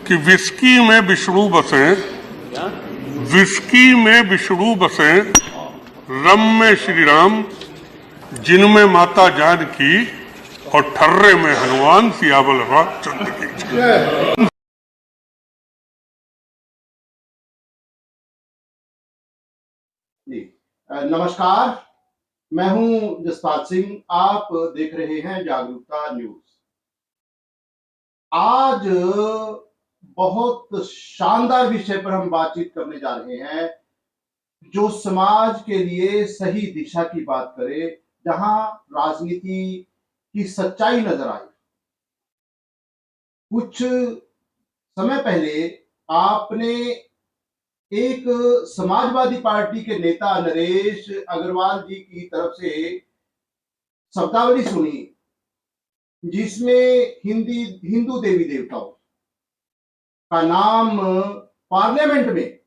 कि विस्की में विष्णु बसे, विस्की में विष्णु बसे, रम में श्री राम, जिनमें माता जानकी और ठर्रे में हनुमान, सियावल रामचंद्र की जय। नमस्कार, मैं हूं जसपाल सिंह। आप देख रहे हैं जागरूकता न्यूज। आज बहुत शानदार विषय पर हम बातचीत करने जा रहे हैं, जो समाज के लिए सही दिशा की बात करे, जहां राजनीति की सच्चाई नजर आए। कुछ समय पहले आपने एक समाजवादी पार्टी के नेता नरेश अग्रवाल जी की तरफ से शब्दावली सुनी, जिसमें हिंदू देवी देवताओं का नाम पार्लियामेंट में,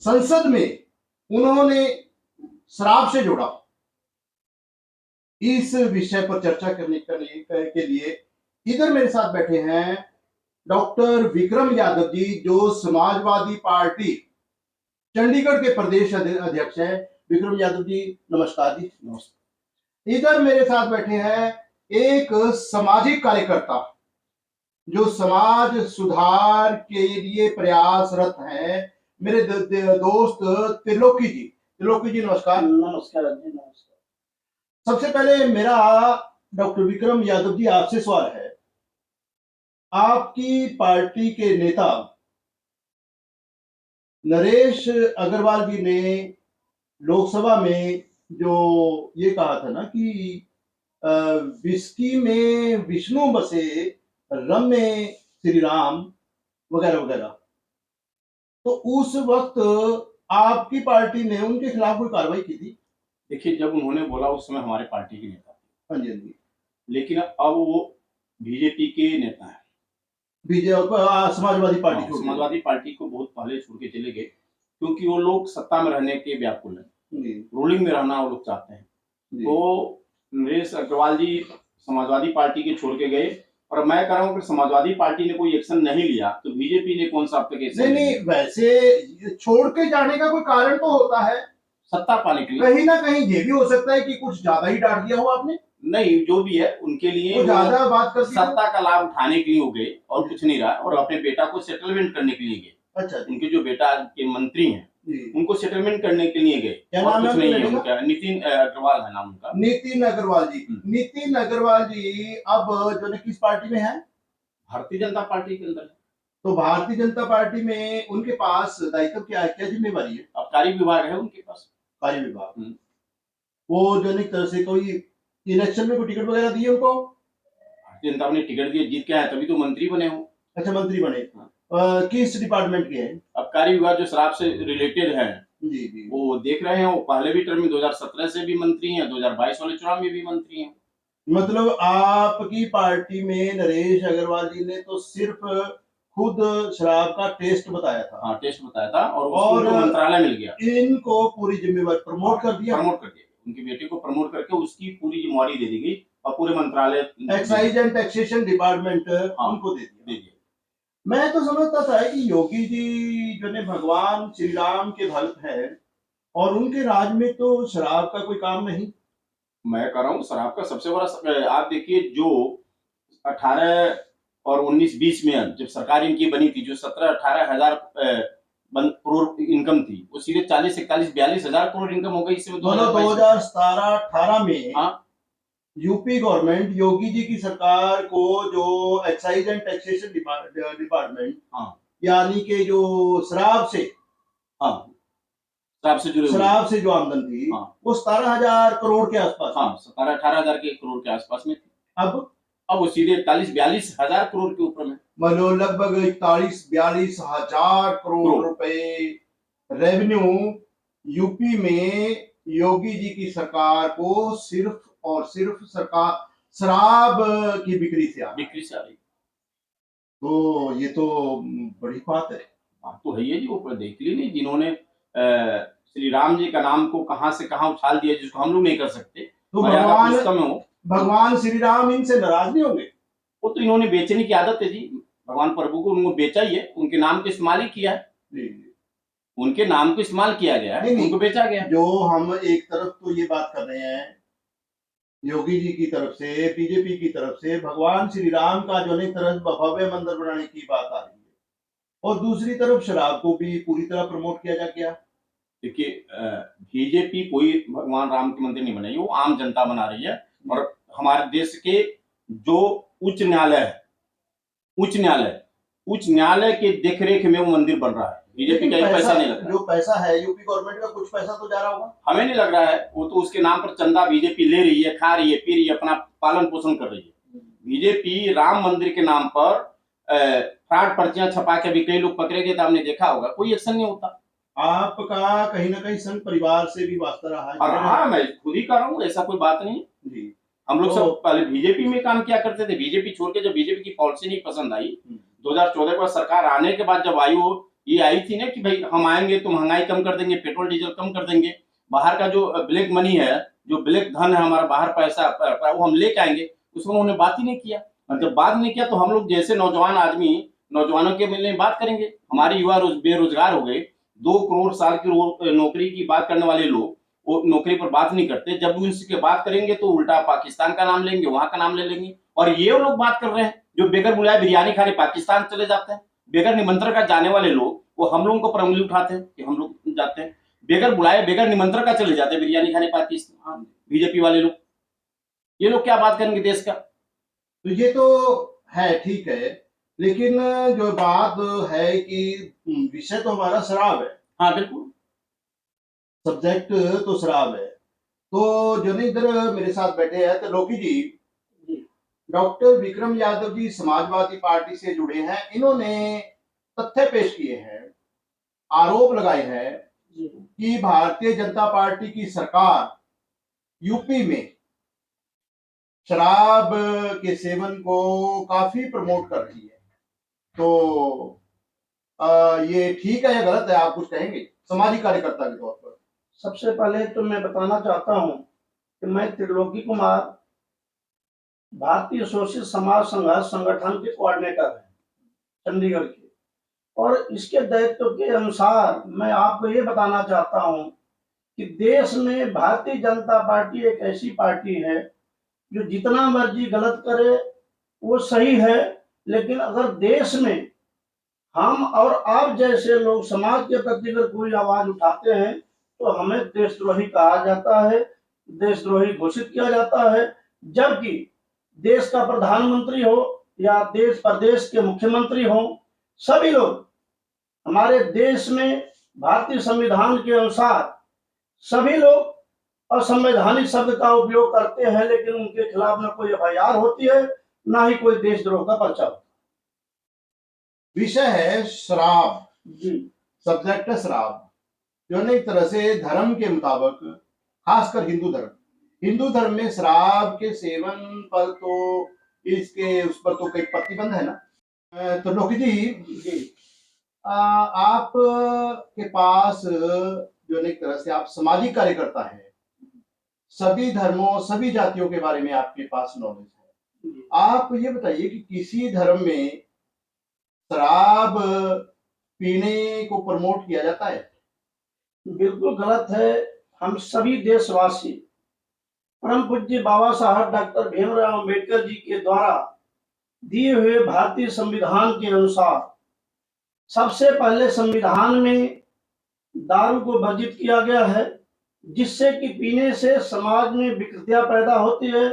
संसद में उन्होंने शराब से जोड़ा। इस विषय पर चर्चा करने के लिए इधर मेरे साथ बैठे हैं डॉक्टर विक्रम यादव जी, जो समाजवादी पार्टी चंडीगढ़ के प्रदेश अध्यक्ष हैं। विक्रम यादव जी, नमस्कार जी। नमस्कार। इधर मेरे साथ बैठे हैं एक सामाजिक कार्यकर्ता, जो समाज सुधार के लिए प्रयासरत हैं, मेरे दोस्त त्रिलोकी जी। त्रिलोकी जी, नमस्कार। नमस्कार जी, नमस्कार। सबसे पहले मेरा डॉक्टर विक्रम यादव जी आपसे सवाल है, आपकी पार्टी के नेता नरेश अग्रवाल जी ने लोकसभा में जो ये कहा था ना कि विस्की में विष्णु बसे, रम में श्री राम, वगैरह वगैरह, तो उस वक्त आपकी पार्टी ने उनके खिलाफ कोई कार्रवाई की थी? देखिए, जब उन्होंने बोला उस समय हमारे पार्टी के नेता थे। हाँ जी, हाँ जी। लेकिन अब वो बीजेपी के नेता हैं। समाजवादी पार्टी समाजवादी पार्टी को बहुत पहले छोड़ के चले गए, क्योंकि वो लोग सत्ता में रहने के व्याकुल हैं, रूलिंग में रहना वो लोग चाहते हैं। तो नरेश अग्रवाल जी समाजवादी पार्टी के छोड़ के गए, और मैं कह रहा हूँ कि समाजवादी पार्टी ने कोई एक्शन नहीं लिया तो बीजेपी ने कौन सा अब तक एक्शन? नहीं, वैसे छोड़ के जाने का कोई कारण तो होता है, सत्ता पाने के लिए। कहीं ना कहीं ये भी हो सकता है कि कुछ ज्यादा ही डांट दिया हो आपने। नहीं, जो भी है उनके लिए ज्यादा बात कर सत्ता का लाभ उठाने के लिए हो गए और कुछ नहीं रहा, और अपने बेटा को सेटलमेंट करने के लिए गए। अच्छा, उनके जो बेटा के मंत्री हैं उनको सेटलमेंट करने के लिए गए। क्या नाम है उनका? नितिन अग्रवाल है नाम उनका। नितिन अग्रवाल जी। नितिन अग्रवाल जी अब जो है किस पार्टी में है? भारतीय जनता पार्टी के अंदर। तो भारतीय जनता पार्टी में उनके पास दायित्व क्या है, क्या जिम्मेवारी है? आबकारी विभाग है उनके पास। कार्य विभाग। वो जो तरह से कोई इलेक्शन में कोई टिकट वगैरह दिए उनको? भारतीय जनता ने टिकट दिए, जीत के आए तभी तो मंत्री बने हो। अच्छा, मंत्री बने। किस डिपार्टमेंट के हैं? आबकारी विभाग, जो शराब से रिलेटेड है। जी जी। वो देख रहे हैं, वो पहले भी टर्म में 2017 से भी मंत्री हैं, 2022 वाले चुनाव में भी मंत्री हैं। मतलब आपकी पार्टी में नरेश अग्रवाल जी ने तो सिर्फ खुद शराब का टेस्ट बताया था। हाँ, टेस्ट बताया था, और मंत्रालय मिल गया। इनको पूरी जिम्मेवारी प्रमोट कर दिया। उनके बेटे को प्रमोट करके उसकी पूरी जिम्मेवारी दे दी गई, और पूरे मंत्रालय, एक्साइज एंड टैक्सेशन डिपार्टमेंट उनको दे दिया। मैं तो समझता था कि योगी जी जो ने भगवान श्री राम के भक्त हैं, और उनके राज में तो शराब का कोई काम नहीं। मैं कह रहा हूँ शराब का सबसे बड़ा, आप देखिए, जो 18 और 19-20 में जब सरकार इनकी बनी थी, जो 17-18 हजार करोड़ इनकम थी, वो सीधे 40-41-42 हजार करोड़ इनकम हो गई। इसमें 2017-18 में यूपी गवर्नमेंट, योगी जी की सरकार को, जो एक्साइज एंड टैक्सेशन डिपार्टमेंट, यानी कि जो शराब से जो आमदन थी, वो 17,000 करोड़ के आसपास। 17-18 हजार के करोड़ के आसपास में थी। अब वो सीधे 41-42 हजार करोड़ के ऊपर में, मतलब लगभग 41-42 हजार करोड़ रुपए रेवेन्यू यूपी में योगी जी की सरकार को सिर्फ और सिर्फ सरकार शराब की बिक्री से आ रही। तो ये तो बड़ी बात है। बात तो है ये जी, वो देख ली नहीं, जिन्होंने श्री राम जी का नाम को कहां से कहां उछाल दिया, जिसको हम लोग नहीं कर सकते। तो भगवान श्री राम इनसे नाराज नहीं होंगे? वो तो इन्होंने बेचने की आदत है जी। भगवान प्रभु को उनको बेचा ही है, उनके नाम को इस्तेमाल ही किया है, जी। उनके नाम को इस्तेमाल किया गया है, नहीं, उनको बेचा गया। जो हम एक तरफ तो ये बात कर रहे हैं योगी जी की तरफ से, बीजेपी की तरफ से भगवान श्री राम का जो एक तरह भव्य मंदिर बनाने की बात आ रही है, और दूसरी तरफ शराब को भी पूरी तरह प्रमोट किया जा गया। देखिए, बीजेपी कोई भगवान राम के मंदिर नहीं बनाई, वो आम जनता बना रही है। और हमारे देश के जो उच्च न्यायालय के देखरेख में वो मंदिर बन रहा है। बीजेपी का पैसा नहीं लग रहा। जो पैसा है यूपी गवर्नमेंट का, कुछ पैसा तो जा रहा होगा। हमें नहीं लग रहा है, वो तो उसके नाम पर चंदा बीजेपी ले रही है, खा रही है, पी रही है, अपना पालन पोषण कर रही है। बीजेपी राम मंदिर के नाम पर फ्रॉड पर्चियां छपा के भी कई लोग पकड़े गए, तो आपने देखा होगा, कोई एक्शन नहीं होता। आपका कहीं ना कहीं संघ परिवार से भी वास्ता रहा है। और हाँ, मैं खुद ही कर रहा हूँ, ऐसा कोई बात नहीं जी। हम लोग तो सब पहले बीजेपी में काम किया करते थे, बीजेपी छोड़ के जब बीजेपी की पॉलिसी नहीं पसंद आई 2014 के बाद सरकार आने के बाद, जब ये आई थी ना कि भाई हम आएंगे तो महंगाई कम कर देंगे, पेट्रोल डीजल कम कर देंगे, बाहर का जो ब्लैक मनी है, जो ब्लैक धन है हमारा, बाहर पैसा वो हम लेके आएंगे, उसमें उन्होंने बात ही नहीं किया। और जब बात नहीं किया तो हम लोग जैसे नौजवानों के मिलने बात करेंगे। हमारे युवा बेरोजगार हो गए, 2 करोड़ साल की नौकरी की बात करने वाले लोग वो नौकरी पर बात नहीं करते। जब भी उसकी बात करेंगे तो उल्टा पाकिस्तान का नाम लेंगे, वहां का नाम ले लेंगे। और ये लोग बात कर रहे हैं जो बेगर बुलाए बिरयानी खाने पाकिस्तान चले जाते हैं, बेगर निमंत्रण का जाने वाले लोग वो हम लोगों को पर उंगली उठाते हैं कि हम लोग जाते हैं, बेगर बुलाए बेगर निमंत्रण का चले जाते हैं बिरयानी खाने पाकिस्तान। बीजेपी वाले लोग, ये लोग क्या बात करेंगे देश का? तो ये तो है, ठीक है, लेकिन जो बात है कि विषय तो हमारा शराब है। हाँ बिल्कुल, सब्जेक्ट तो शराब है। तो जो नहीं इधर मेरे साथ बैठे हैं तो लोकी जी, डॉक्टर विक्रम यादव जी समाजवादी पार्टी से जुड़े हैं। इन्होंने तथ्य पेश किए हैं, आरोप लगाए हैं कि भारतीय जनता पार्टी की सरकार यूपी में शराब के सेवन को काफी प्रमोट कर रही है। तो ये ठीक है या गलत है, आप कुछ कहेंगे सामाजिक कार्यकर्ता के तौर पर? सबसे पहले तो मैं बताना चाहता हूं कि मैं त्रिलोकी कुमार भारतीय शोषित समाज संघर्ष संगठन के कोऑर्डिनेटर है चंडीगढ़ के, और इसके दायित्व के अनुसार मैं आपको ये बताना चाहता हूं कि देश में भारतीय जनता पार्टी एक ऐसी पार्टी है जो जितना मर्जी गलत करे वो सही है, लेकिन अगर देश में हम और आप जैसे लोग समाज के प्रति अगर कोई आवाज उठाते हैं तो हमें देशद्रोही कहा जाता है, देशद्रोही घोषित किया जाता है। जबकि देश का प्रधानमंत्री हो या देश प्रदेश के मुख्यमंत्री हो, सभी लोग हमारे देश में भारतीय संविधान के अनुसार सभी लोग असंवैधानिक शब्द का उपयोग करते हैं, लेकिन उनके खिलाफ न कोई एफआईआर होती है, ना ही कोई देशद्रोह का पर्चा होता। विषय है शराब जी, सब्जेक्ट है शराब, जो है एक तरह से धर्म के मुताबिक, खासकर हिंदू धर्म में शराब के सेवन पर तो इसके उस पर तो कई प्रतिबंध है ना। तो लोकी जी, आप के पास जो एक तरह से आप सामाजिक कार्यकर्ता हैं, सभी धर्मों सभी जातियों के बारे में आपके पास नॉलेज है। आप ये बताइए कि किसी धर्म में शराब पीने को प्रमोट किया जाता है? बिल्कुल गलत है। हम सभी देशवासी परम पूज्य बाबा साहब डॉक्टर भीमराव अम्बेडकर जी के द्वारा दिए हुए भारतीय संविधान के अनुसार सबसे पहले संविधान में दारू को वर्जित किया गया है, जिससे कि पीने से समाज में विकृतियां पैदा होती है।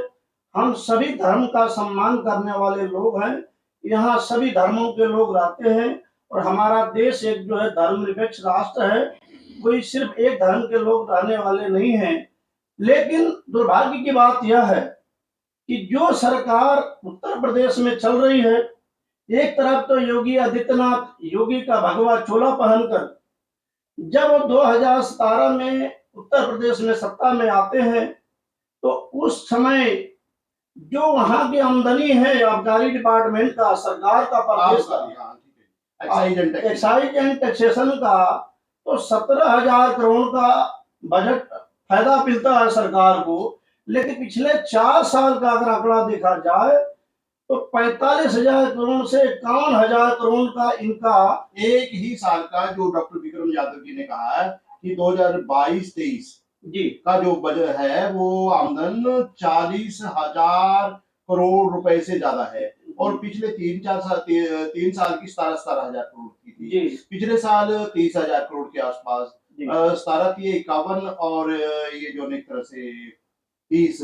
हम सभी धर्म का सम्मान करने वाले लोग हैं, यहाँ सभी धर्मों के लोग रहते हैं, और हमारा देश एक जो है धर्मनिरपेक्ष राष्ट्र है, कोई सिर्फ एक धर्म के लोग रहने वाले नहीं हैं। लेकिन दुर्भाग्य की बात यह है कि जो सरकार उत्तर प्रदेश में चल रही है, एक तरफ तो योगी आदित्यनाथ योगी का भगवा चोला पहनकर जब वो 2017 में उत्तर प्रदेश में सत्ता में आते हैं, तो उस समय जो वहां की आमदनी है आबकारी डिपार्टमेंट का, सरकार का, प्रदेश का एक्साइज एंड टैक्सेशन का, तो 17,000 करोड़ का बजट फायदा मिलता है सरकार को। लेकिन पिछले 4 साल का अगर आंकड़ा देखा जाए तो 45,000 करोड़ से 51,000 करोड़ का इनका एक ही साल का, जो डॉक्टर विक्रम यादव जी ने कहा है कि 2022-23 जी का जो बजट है वो आमदन 40,000 करोड़ रुपए से ज्यादा है, और पिछले 3 साल की 17,000 करोड़ की थी। जी पिछले साल 30,000 करोड़ के आसपास, जी 17 थी 51, और ये जो एक तरह से 30,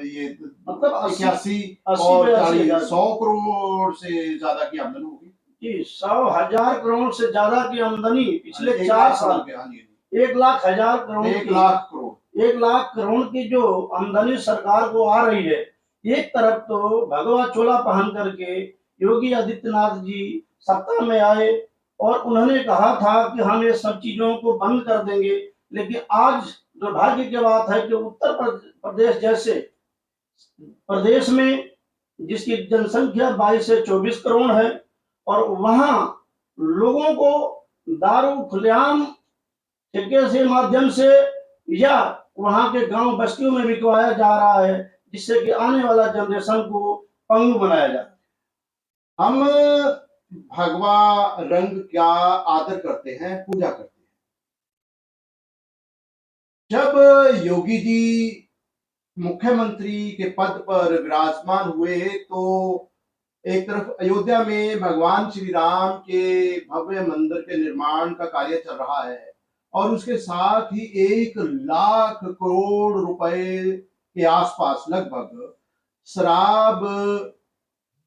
ये मतलब 81 80 और 82,000 40, 100 करोड़ से ज्यादा की आमदन होगी। जी 100,000 करोड़ से ज्यादा की आमदनी पिछले 1 4 लाख साल करोड़ के, हाँ जी, 1,00,000 करोड़ 1 की लाख करोड़। 1,00,000 करोड़ की जो आमदनी सरकार को आ रही है, एक तरफ तो भगवा चोला पहन करके योगी आदित्यनाथ जी सत्ता में आए और उन्होंने कहा था कि हम ये सब चीजों को बंद कर देंगे, लेकिन आज दुर्भाग्य की बात है कि उत्तर प्रदेश जैसे प्रदेश में जिसकी जनसंख्या 22 से 24 करोड़ है, और वहां लोगों को दारू खुलेआम ठेके से माध्यम से या वहां के गांव बस्तियों में बिकवाया जा रहा है, जिससे कि आने वाला जनरेशन को पंगु बनाया जाए। हम भगवा रंग का आदर करते हैं, पूजा करते हैं। जब योगी जी मुख्यमंत्री के पद पर विराजमान हुए तो एक तरफ अयोध्या में भगवान श्री राम के भव्य मंदिर के निर्माण का कार्य चल रहा है, और उसके साथ ही 1 लाख करोड़ रुपए के आसपास लगभग शराब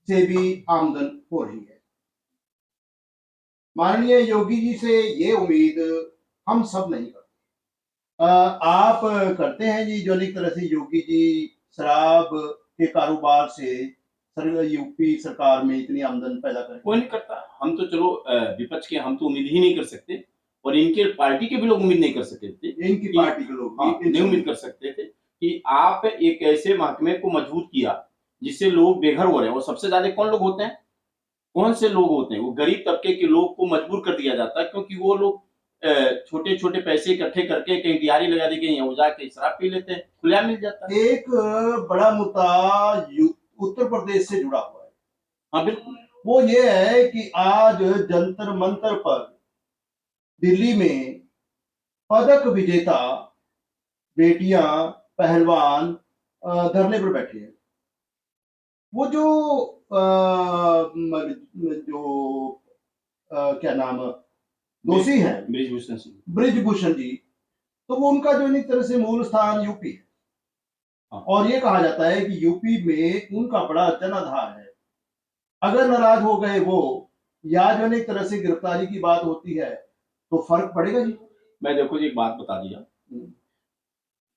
से भी आमदन हो रही है। माननीय योगी जी से ये उम्मीद हम सब नहीं करते। आप करते हैं जी, जो एक तरह से योगी जी शराब के कारोबार से यूपी सरकार में इतनी आमदन पैदा करें? कोई नहीं करता। हम तो चलो विपक्ष के हम तो उम्मीद ही नहीं कर सकते, और इनके पार्टी के भी लोग उम्मीद नहीं कर सकते थे। इनकी पार्टी के लोग हाँ, नहीं उम्मीद कर सकते थे कि आप एक ऐसे महकमे को मजबूत किया जिससे लोग बेघर हो रहे हैं। और सबसे ज्यादा कौन लोग होते हैं, कौन से लोग होते हैं? वो गरीब तबके के लोग को मजबूर कर दिया जाता है, क्योंकि वो लोग छोटे छोटे पैसे इकट्ठे करके कहीं दिहाड़ी लगा दी, कहीं वो जाके शराब पी लेते हैं, खुला मिल जाता है। एक बड़ा मुद्दा उत्तर प्रदेश से जुड़ा हुआ है। हाँ बिल्कुल। वो ये है कि आज जंतर मंतर पर दिल्ली में पदक विजेता बेटियां, पहलवान धरने पर बैठे हैं। वो क्या नाम, दोषी हैं बृजभूषण सिंह, बृजभूषण जी, तो वो उनका जो एक तरह से मूल स्थान यूपी है। हाँ। और ये कहा जाता है कि यूपी में उनका बड़ा जनाधार है। अगर नाराज हो गए वो, या जो एक तरह से गिरफ्तारी की बात होती है, तो फर्क पड़ेगा जी। मैं देखो जी एक बात बता दिया,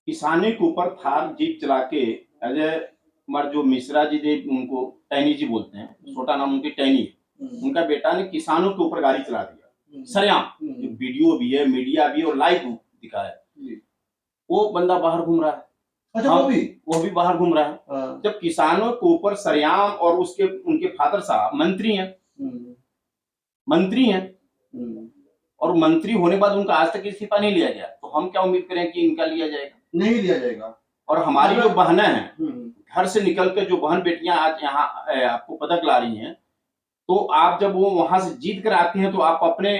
किसानी के ऊपर थार जीप चला के अजय कुमार जो मिश्रा जी ने, उनको टैनी जी बोलते हैं, छोटा नाम उनकी टैनी है, उनका बेटा ने किसानों के ऊपर गाड़ी चला दिया सरेआम, जो वीडियो भी है, मीडिया भी और लाइव दिखा है। वो बंदा बाहर घूम रहा है। अच्छा, वो भी बाहर घूम रहा है। जब किसानों के ऊपर सरेआम, और उसके उनके फादर साहब मंत्री हैं, और मंत्री होने के बाद उनका आज तक इस्तीफा नहीं लिया गया, तो हम क्या उम्मीद करें कि इनका लिया जाएगा? नहीं लिया जाएगा। और हमारी जो बहनें हैं, घर से निकलकर जो बहन बेटियां आज यहाँ आपको पदक ला रही हैं, तो आप जब वो वहां से जीत कर आती हैं तो आप अपने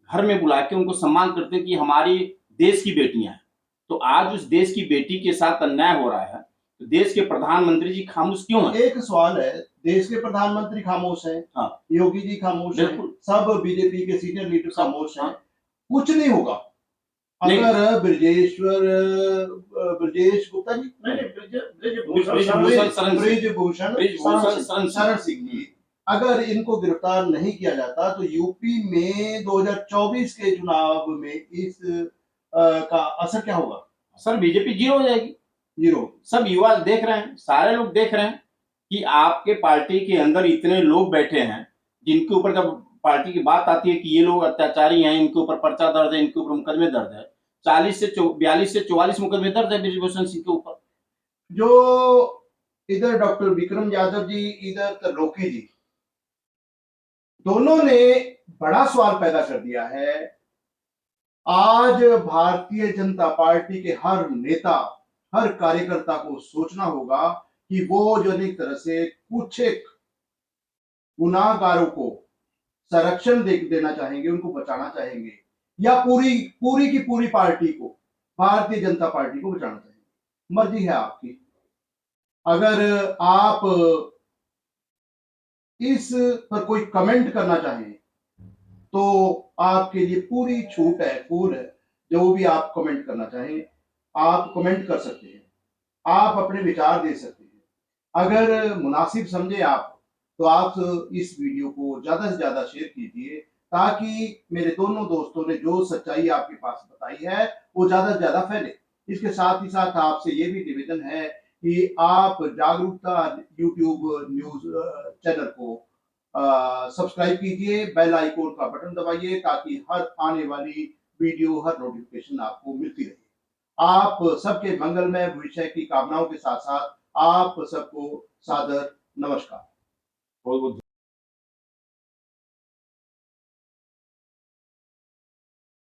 घर में बुला के उनको सम्मान करते हैं कि हमारी देश की बेटियां हैं। तो आज उस देश की बेटी के साथ अन्याय हो रहा है, तो देश के प्रधानमंत्री जी खामोश क्यों हैं? एक सवाल है, देश के प्रधानमंत्री खामोश हैं, हाँ। योगी जी खामोश हैं, सब बीजेपी के सीनियर लीडर खामोश हैं, कुछ नहीं होगा अगर ब्रजेश गुप्ता जी, ब्रजभूषण शरण सिंह जी, अगर इनको गिरफ्तार नहीं किया जाता तो यूपी में 2024 के चुनाव में इस का असर क्या होगा? सर बीजेपी जीरो हो जाएगी, जीरो। सब युवा देख रहे हैं, सारे लोग देख रहे हैं कि आपके पार्टी के अंदर इतने लोग बैठे हैं जिनके ऊपर जब पार्टी की बात आती है कि ये लोग अत्याचारी हैं, इनके ऊपर पर्चा दर्ज है, इनके ऊपर मुकदमे दर्ज है, 42 से 44 मुकदमे दर्ज है बृजभूषण सिंह के ऊपर। जो इधर डॉक्टर विक्रम यादव जी, इधर त्रिलोकी जी, दोनों ने बड़ा सवाल पैदा कर दिया है। आज भारतीय जनता पार्टी के हर नेता, हर कार्यकर्ता को सोचना होगा कि वो जो एक तरह से कुछ एक गुनाहगारों को संरक्षण देना चाहेंगे, उनको बचाना चाहेंगे, या पूरी की पूरी पार्टी को, भारतीय जनता पार्टी को बचाना चाहेंगे? मर्जी है आपकी। अगर आप इस पर कोई कमेंट करना चाहें तो आपके लिए पूरी छूट है, कूल है। जो भी आप कमेंट करना चाहें आप कमेंट कर सकते हैं, आप अपने विचार दे सकते हैं। अगर मुनासिब समझे आप तो आप इस वीडियो को ज्यादा से ज्यादा शेयर कीजिए, ताकि मेरे दोनों दोस्तों ने जो सच्चाई आपके पास बताई है वो ज्यादा से ज्यादा फैले। इसके साथ ही साथ आपसे ये भी निवेदन है कि आप जागरूकता यूट्यूब न्यूज चैनल को सब्सक्राइब कीजिए, बेल आइकॉन का बटन दबाइए, ताकि हर आने वाली वीडियो, हर नोटिफिकेशन आपको मिलती रहे। आप सबके मंगलमय भविष्य की कामनाओं के साथ साथ आप सबको सादर नमस्कार। बहुत बहुत